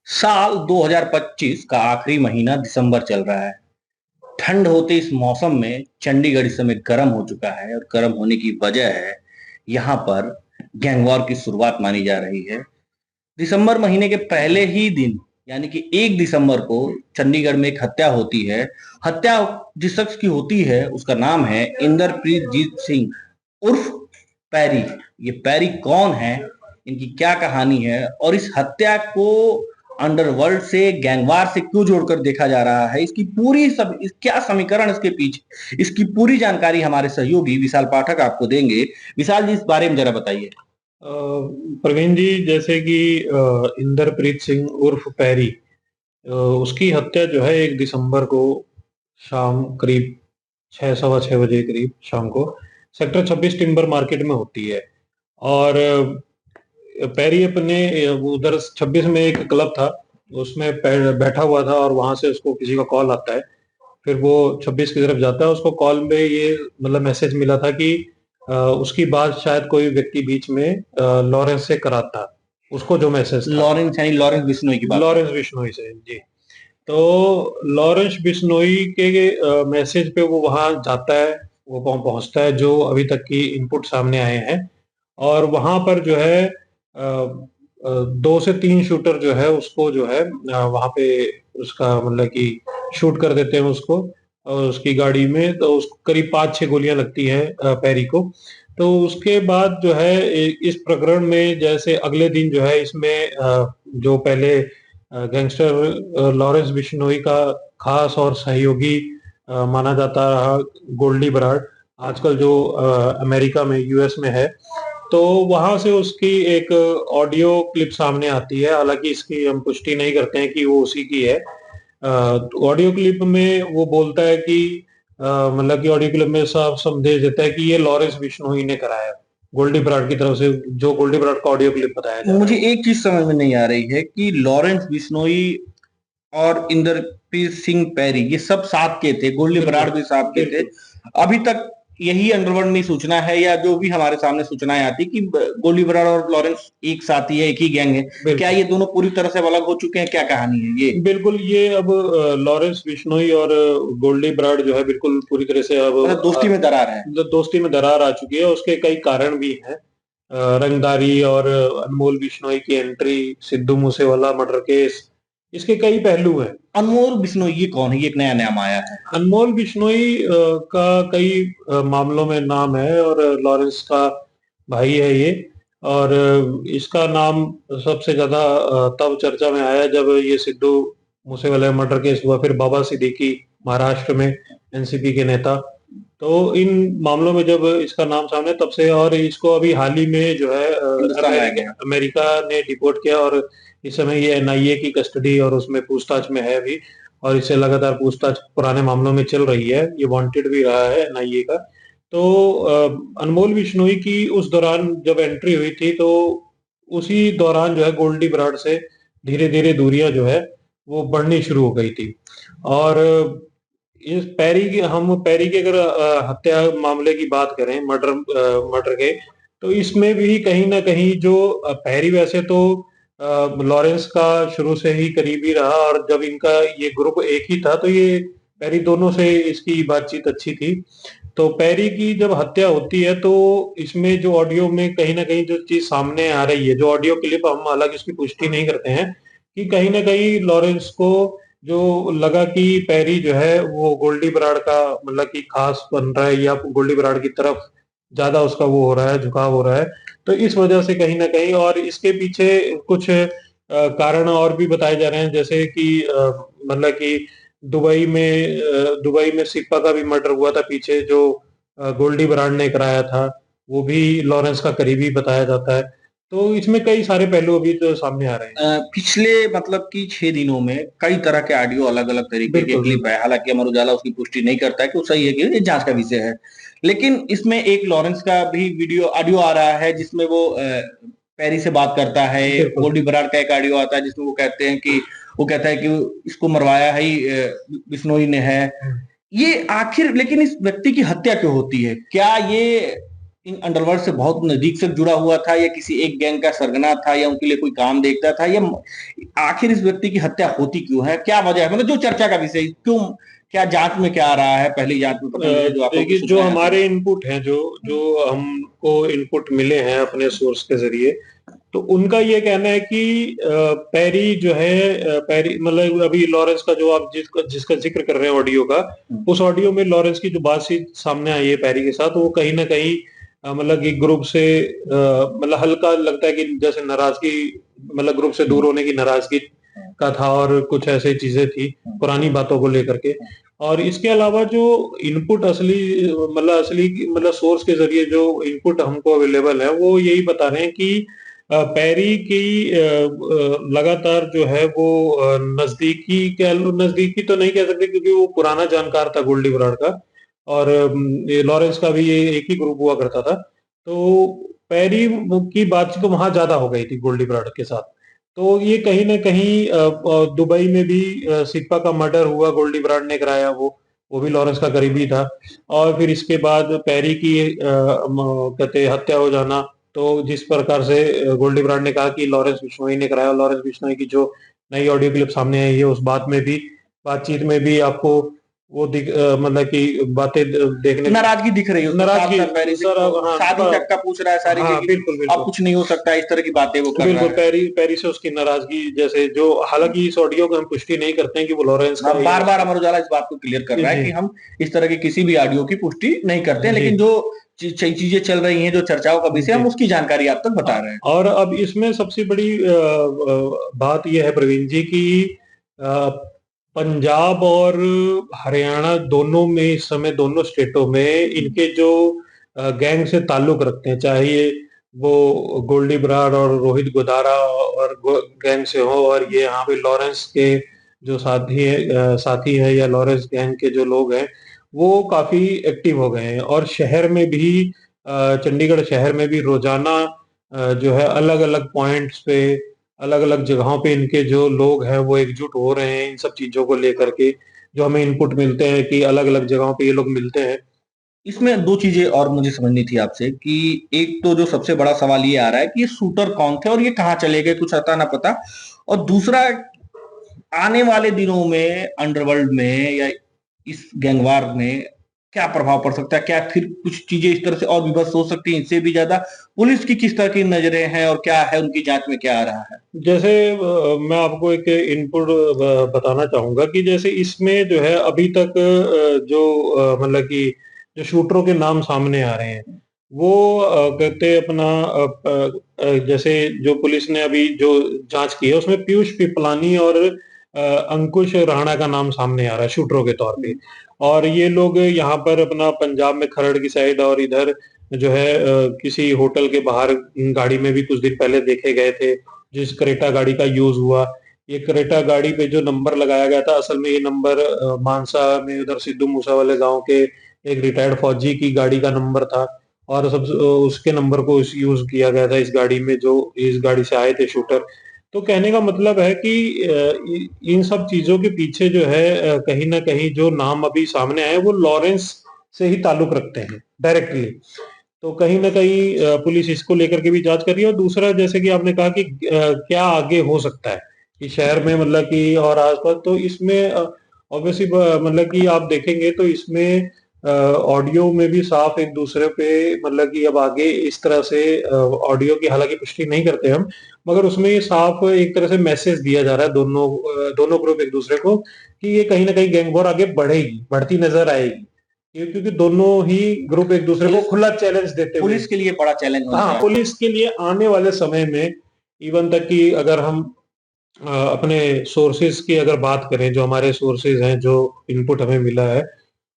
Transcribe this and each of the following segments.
साल 2025 का आखिरी महीना दिसंबर चल रहा है। ठंड होते इस मौसम में चंडीगढ़ इस समय गर्म हो चुका है और गर्म होने की वजह है यहाँ पर गैंगवॉर की शुरुआत मानी जा रही है। दिसंबर महीने के पहले ही दिन यानी कि 1 दिसंबर को चंडीगढ़ में एक हत्या होती है। हत्या जिस शख्स की होती है उसका नाम है इंदरप्रीत जीत सिंह उर्फ पैरी। ये पैरी कौन है, इनकी क्या कहानी है और इस हत्या को अंडरवर्ल्ड से गैंगवार से क्यों जोड़कर देखा जा रहा है, इसकी पूरी क्या समीकरण इसके पीछे, इसकी पूरी जानकारी हमारे सहयोगी विशाल पाठक आपको देंगे। विशाल जी, इस बारे में जरा बताइए। प्रवीण जी, जैसे कि इंदरप्रीत सिंह उर्फ पैरी, उसकी हत्या जो है 1 दिसंबर को शाम करीब 6 सवा 6 बजे करीब शाम को सेक्टर 26 टिम्बर मार्केट में होती है। और पैरी अपने उधर 26 में एक क्लब था, उसमें बैठा हुआ था और वहां से उसको किसी का कॉल आता है। फिर वो 26 की तरफ जाता है। उसको कॉल में ये मतलब मैसेज मिला था कि उसकी बात शायद कोई व्यक्ति बीच में लॉरेंस से कराता। उसको जो मैसेज था लॉरेंस यानी लॉरेंस बिश्नोई की बात लॉरेंस बिश्नोई से जी। तो लॉरेंस बिश्नोई के मैसेज पे वो वहां जाता है, वो पहुंचता है, जो अभी तक की इनपुट सामने आए हैं। और वहां पर जो है 2 से 3 शूटर जो है उसको जो है वहां पे उसका मतलब कि शूट कर देते हैं उसको और उसकी गाड़ी में। तो उसको करीब 5-6 गोलियां लगती है पैरी को। तो उसके बाद जो है इस प्रकरण में जैसे अगले दिन जो है इसमें जो पहले गैंगस्टर लॉरेंस बिश्नोई का खास और सहयोगी माना जाता रहा गोल्डी बराड, आजकल जो अमेरिका में यूएस में है। तो वहां से उसकी एक ऑडियो क्लिप सामने आती है। हालांकि इसकी हम पुष्टि नहीं करते हैं कि वो उसी की है। ऑडियो क्लिप में वो बोलता है कि मतलब कि ऑडियो क्लिप में साफ संदेश देता है कि ये लॉरेंस बिश्नोई ने कराया, गोल्डी बराड की तरफ से, जो गोल्डी बराड का ऑडियो क्लिप बताया जा रहा मुझे है। एक चीज समझ में नहीं आ रही है कि लॉरेंस बिश्नोई और इंदरप्रीत सिंह पैरी ये सब साथ के थे, गोली बिल्कुल बराड़ भी साथ के थे। बिल्कुल। अभी तक यही अंडरवर्ल्ड में सूचना है या जो भी हमारे सामने सूचनाएं आती कि गोली बराड़ और लॉरेंस एक साथी है, एक ही गैंग है। क्या बिल्कुल ये दोनों पूरी तरह से अलग हो चुके हैं, क्या कहानी है ये? बिल्कुल। ये अब लॉरेंस बिश्नोई और गोल्डी बराड जो है बिल्कुल पूरी तरह से अब मतलब दोस्ती में दरार है। दोस्ती में दरार आ चुकी है। उसके कई कारण भी हैं। रंगदारी और अनमोल बिश्नोई की entry, Sidhu Moosewala murder case, इसके कई पहलू हैं। अनमोल बिश्नोई ये कौन है? ये एक नया नाम आया है। अनमोल बिश्नोई का कई मामलों में नाम है और लॉरेंस का भाई है ये। और इसका नाम सबसे ज्यादा तब चर्चा में आया जब ये सिद्धू मूसेवाला मर्डर केस हुआ। फिर बाबा सिद्दीकी महाराष्ट्र में एनसीपी के नेता। तो इन मामलों में जब इसका नाम सामने, तब से, और इसको अभी हाल ही में जो है हिंदुस्तान लाया गया। अमेरिका ने डिपोर्ट किया। और इस समय ये एनआईए की कस्टडी और उसमें पूछताछ में है अभी। और इससे लगातार पूछताछ पुराने मामलों में चल रही है। ये वांटेड भी रहा है एनआईए का। तो अनमोल बिश्नोई की उस दौरान जब एंट्री हुई थी, तो उसी दौरान जो है गोल्डी बराड से धीरे धीरे दूरियां जो है वो बढ़नी शुरू हो गई थी। और इस पैरी की अगर हत्या मामले की बात करें, मर्डर के, तो इसमें भी कहीं ना कहीं जो पैरी वैसे तो लॉरेंस का शुरू से ही करीबी रहा। और जब इनका ये ग्रुप एक ही था तो ये पैरी दोनों से इसकी बातचीत अच्छी थी। तो पैरी की जब हत्या होती है तो इसमें जो ऑडियो में कहीं ना कहीं जो चीज सामने आ रही है, जो ऑडियो क्लिप, हम हालांकि इसकी पुष्टि नहीं करते हैं, कि कहीं ना कहीं लॉरेंस को जो लगा कि पैरी जो है वो गोल्डी बराड का मतलब कि खास बन रहा है, या गोल्डी बराड की तरफ ज्यादा उसका वो हो रहा है, झुकाव हो रहा है। तो इस वजह से कहीं ना कहीं, और इसके पीछे कुछ कारण और भी बताए जा रहे हैं, जैसे कि मतलब कि दुबई में सिप्पा का भी मर्डर हुआ था पीछे, जो गोल्डी बराड ने कराया था। वो भी लॉरेंस का करीबी बताया जाता है। तो इसमें कई सारे पहलू अभी तो सामने आ रहे हैं। पिछले मतलब कि 6 दिनों में कई तरह के ऑडियो अलग अलग तरीके के बिल्कुल क्लिप बिल्कुल। है। हालांकि अमर उजाला उसकी पुष्टि नहीं करता है कि वो सही है कि ये जांच का विषय है। लेकिन इसमें एक लॉरेंस का भी वीडियो ऑडियो आ रहा है जिसमें वो पैरी से बात करता है। बिल्कुल गोल्डी बराड का एक ऑडियो आता है जिसमें वो कहते हैं कि वो कहता है कि इसको मरवाया ही बिश्नोई ने है। ये आखिर लेकिन इस व्यक्ति की हत्या क्यों होती है? क्या ये इन अंडरवर्ल्ड से बहुत नजदीक से जुड़ा हुआ था, या किसी एक गैंग का सरगना था, या उनके लिए कोई काम देखता था, या आखिर इस व्यक्ति की हत्या होती क्यों है, क्या वजह है, मतलब जो चर्चा का विषय क्यों, क्या जांच में क्या आ रहा है, पहली जांच में पता लगे जो आप लोग को देखिए, जो सुझाया आपने। हमारे इनपुट हैं, जो जो हमको इनपुट मिले हैं अपने सोर्स के जरिए, तो उनका ये कहना है कि पैरी जो है, पैरी मतलब अभी लॉरेंस का जो आप जिसका जिक्र कर रहे हैं ऑडियो का, उस ऑडियो में लॉरेंस की जो बातचीत सामने आई है पैरी के साथ, वो कहीं ना कहीं मतलब एक ग्रुप से मतलब हल्का लगता है कि जैसे नाराजगी, मतलब ग्रुप से दूर होने की नाराजगी का था, और कुछ ऐसी चीजें थी पुरानी बातों को लेकर के। और इसके अलावा जो इनपुट असली सोर्स के जरिए जो इनपुट हमको अवेलेबल है, वो यही बता रहे हैं कि पैरी की लगातार जो है वो नजदीकी तो नहीं कह सकते, क्योंकि वो पुराना जानकार था गोल्डी बराड का, और ये लॉरेंस का भी ये एक ही ग्रुप हुआ करता था। तो पैरी की बातचीत तो वहां ज्यादा हो गई थी गोल्डी बराड के साथ। तो ये कहीं ना कहीं दुबई में भी सिप्पा का मर्डर हुआ, गोल्डी बराड ने कराया, वो भी लॉरेंस का करीबी था। और फिर इसके बाद पैरी की कहते हत्या हो जाना, तो जिस प्रकार से गोल्डी बराड ने कहा कि लॉरेंस बिश्नोई ने कराया, लॉरेंस बिश्नोई की जो नई ऑडियो क्लिप सामने आई है, उस बातचीत में भी आपको वो मतलब कि बातें देखने, नाराजगी दिख रही है उसमें, साफ नाराजगी साफ पैरी से सर, वो हाँ शादी तक का पूछ रहा है सारी, हाँ, लेकिन बिल्कुल अब बिल्कुल कुछ नहीं हो सकता, इस तरह की बातें वो कर रहा बिल्कुल, है। पैरी से उसकी नाराजगी, जैसे जो हालांकि इस ऑडियो को हम पुष्टि नहीं करते हैं कि वो लॉरेंस का हम है या बार बार उसका। अमर उजाला इस बात को क्लियर कर जी रहा है जी कि हम इस तरह की किसी भी ऑडियो की पुष्टि नहीं करते हैं, जी लेकिन जो चीजें चल रही हैं, जो चर्चाओं का विषय, जी। हम उसकी जानकारी आप तक बता रहे हैं। और अब इसमें सबसे बड़ी बात यह है प्रवीण जी की, पंजाब और हरियाणा दोनों में इस समय, दोनों स्टेटों में इनके जो गैंग से ताल्लुक रखते हैं, चाहे ये वो गोल्डी बराड और रोहित गोदारा और गैंग से हो, और ये यहाँ पे लॉरेंस के जो साथी है या लॉरेंस गैंग के जो लोग हैं, वो काफी एक्टिव हो गए हैं। और शहर में भी, चंडीगढ़ शहर में भी रोजाना जो है अलग अलग पॉइंट्स पे, अलग अलग जगहों पे इनके जो लोग हैं वो एकजुट हो रहे हैं इन सब चीजों को लेकर के। जो हमें इनपुट मिलते हैं कि अलग अलग जगहों पे ये लोग मिलते हैं। इसमें दो चीजें और मुझे समझनी थी आपसे, कि एक तो जो सबसे बड़ा सवाल ये आ रहा है कि ये शूटर कौन थे और ये कहाँ चले गए, कुछ अता ना पता। और दूसरा, आने वाले दिनों में अंडरवर्ल्ड में या इस गैंगवार में क्या प्रभाव पड़ सकता है, क्या फिर कुछ चीजें इस तरह से और विभत्स हो सकती हैं, इससे भी ज्यादा पुलिस की किस तरह की नजरें हैं और क्या है उनकी जांच में क्या आ रहा है। जैसे मैं आपको एक इनपुट बताना चाहूंगा कि जैसे इसमें जो है अभी तक जो मतलब कि जो शूटरों के नाम सामने आ रहे हैं, वो कहते अपना जैसे जो पुलिस ने अभी जो जांच की है, उसमें पीयूष पिपलानी और अंकुश राणा का नाम सामने आ रहा है शूटरों के तौर पे। और ये लोग यहाँ पर अपना पंजाब में खरड़ की साइड और इधर जो है किसी होटल के बाहर गाड़ी में भी कुछ दिन पहले देखे गए थे, जिस क्रेटा गाड़ी का यूज हुआ। ये क्रेटा गाड़ी पे जो नंबर लगाया गया था, असल में ये नंबर मानसा में उधर सिद्धू मूसा वाले गांव के एक रिटायर्ड फौजी की गाड़ी का नंबर था, और सब उसके नंबर को यूज किया गया था इस गाड़ी में, जो इस गाड़ी से आए थे शूटर। तो कहने का मतलब है कि इन सब चीजों के पीछे जो है कहीं ना कहीं जो नाम अभी सामने आए, वो लॉरेंस से ही ताल्लुक रखते हैं डायरेक्टली। तो कहीं ना कहीं पुलिस इसको लेकर के भी जांच कर रही है। और दूसरा, जैसे कि आपने कहा कि क्या आगे हो सकता है कि शहर में, मतलब कि और आसपास, तो इसमें ऑब्वियसली मतलब कि आप देखेंगे तो इसमें ऑडियो में भी साफ एक दूसरे पे, मतलब कि अब आगे इस तरह से ऑडियो की हालांकि पुष्टि नहीं करते हम, मगर उसमें ये साफ एक तरह से मैसेज दिया जा रहा है दोनों ग्रुप एक दूसरे को, कि ये कहीं ना कहीं गैंग वॉर आगे बढ़ेगी, बढ़ती नजर आएगी। क्योंकि दोनों ही ग्रुप एक दूसरे को खुला चैलेंज देते हुए, पुलिस के लिए बड़ा चैलेंज होने हाँ, जा रहा है। पुलिस के लिए आने वाले समय में, इवन तक कि अगर हम अपने सोर्सेज की अगर बात करें, जो हमारे सोर्सेज हैं, जो इनपुट हमें मिला है,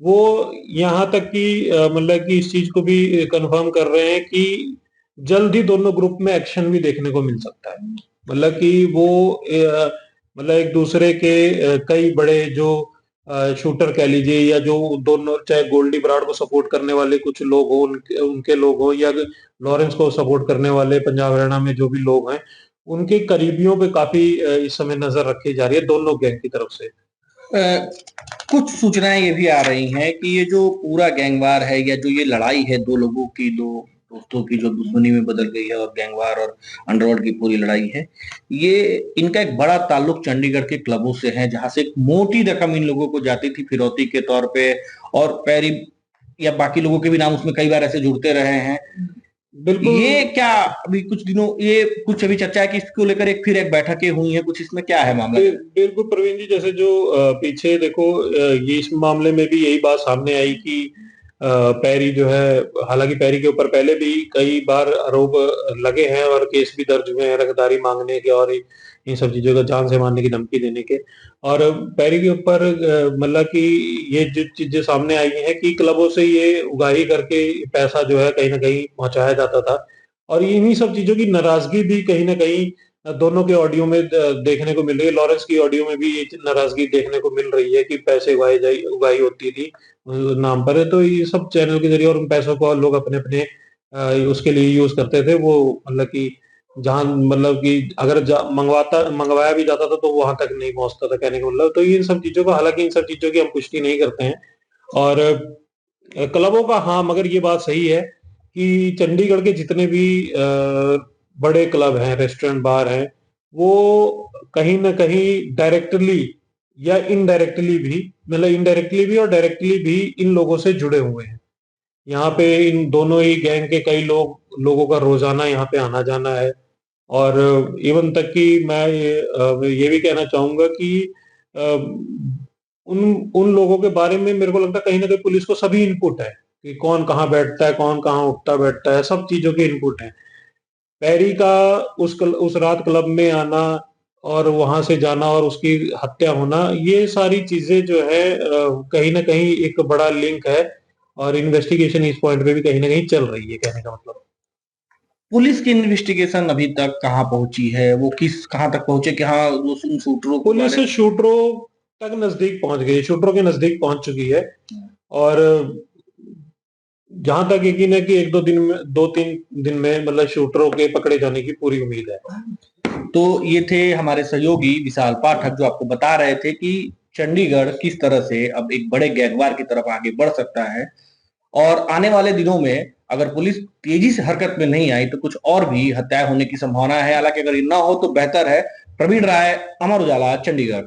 वो यहाँ तक कि मतलब कि इस चीज को भी कंफर्म कर रहे हैं कि जल्द ही दोनों ग्रुप में एक्शन भी देखने को मिल सकता है। मतलब कि वो मतलब एक दूसरे के कई बड़े जो शूटर कह लीजिए, या जो दोनों, चाहे गोल्डी बराड को सपोर्ट करने वाले कुछ लोग हो, उनके लोग हो, या लॉरेंस को सपोर्ट करने वाले पंजाब हरियाणा में जो भी लोग हैं, उनके करीबियों पे काफी इस समय नजर रखी जा रही है दोनों गैंग की तरफ से। कुछ सूचनाएं ये भी आ रही हैं कि ये जो पूरा गैंगवार है, या जो ये लड़ाई है दो लोगों की, दो दोस्तों की जो दुश्मनी में बदल गई है और गैंगवार और अंडरवर्ल्ड की पूरी लड़ाई है, ये इनका एक बड़ा ताल्लुक चंडीगढ़ के क्लबों से है, जहां से एक मोटी रकम इन लोगों को जाती थी फिरौती के तौर पे, और पैरी या बाकी लोगों के भी नाम उसमें कई बार ऐसे जुड़ते रहे हैं। बिल्कुल। ये क्या अभी कुछ दिनों ये कुछ अभी चर्चा है कि इसको लेकर एक फिर एक बैठकें हुई हैं, कुछ इसमें क्या है मामला? बिल्कुल प्रवीण जी, जैसे जो पीछे देखो, ये इस मामले में भी यही बात सामने आई कि पैरी जो है, हालांकि पैरी के ऊपर पहले भी कई बार आरोप लगे हैं और केस भी दर्ज हुए हैं रंगदारी मांगने के और इन सब चीजों का जान से मारने की धमकी देने के। और पैरी के ऊपर मतलब कि ये जो चीजें सामने आई हैं कि क्लबों से ये उगाही करके पैसा जो है कहीं ना कहीं पहुंचाया जाता था, और इन्हीं सब चीजों की नाराजगी भी कहीं ना कहीं दोनों के ऑडियो में देखने को मिल रही है। लॉरेंस की ऑडियो में भी ये नाराजगी देखने को मिल रही है कि पैसे उगाई होती थी नाम पर। तो ये सब चैनल के जरिए और उन पैसों को लोग अपने अपने उसके लिए यूज करते थे। वो मतलब कि जहां मतलब कि अगर मंगवाया भी जाता था तो वहां तक नहीं पहुंचता था, कहने का मतलब। तो इन सब चीजों का, हालांकि इन सब चीजों की हम पुष्टि नहीं करते हैं। और क्लबों का, हाँ, मगर ये बात सही है कि चंडीगढ़ के जितने भी बड़े क्लब हैं, रेस्टोरेंट बार हैं, वो कहीं ना कहीं डायरेक्टली या इनडायरेक्टली भी, मतलब इनडायरेक्टली भी और डायरेक्टली भी इन लोगों से जुड़े हुए हैं। यहाँ पे इन दोनों ही गैंग के कई लोगों का रोजाना यहाँ पे आना जाना है। और इवन तक कि मैं ये भी कहना चाहूंगा कि अ, उन उन लोगों के बारे में मेरे को लगता है कहीं ना कहीं पुलिस को सभी इनपुट है कि कौन कहाँ बैठता है, कौन कहाँ उठता बैठता है, सब चीजों के इनपुट है। पैरी का उस रात क्लब में आना और वहां से जाना और उसकी हत्या होना, ये सारी चीजें जो है कहीं ना कहीं एक बड़ा लिंक है। और इन्वेस्टिगेशन इस पॉइंट पे भी कहीं ना कहीं चल रही है, कहने का मतलब। पुलिस की इन्वेस्टिगेशन अभी तक कहाँ पहुंची है? वो किस कहाँ तक पहुंचे कि हाँ वो शूटरों के पुलिस बारे में? शूटरों तक नजदीक पहुंच गई, शूटरों के नजदीक पहुंच चुकी है। और जहां तक यकीन है कि एक दो दिन में, 2-3 दिन में मतलब शूटरों के पकड़े जाने की पूरी उम्मीद है। तो ये थे हमारे सहयोगी विशाल पाठक, जो आपको बता रहे थे कि चंडीगढ़ किस तरह से अब एक बड़े गैंगवार की तरफ आगे बढ़ सकता है, और आने वाले दिनों में अगर पुलिस तेजी से हरकत में नहीं आई तो कुछ और भी हत्याएं होने की संभावना है। हालांकि अगर ये ना हो तो बेहतर है। प्रवीण राय, अमर उजाला, चंडीगढ़।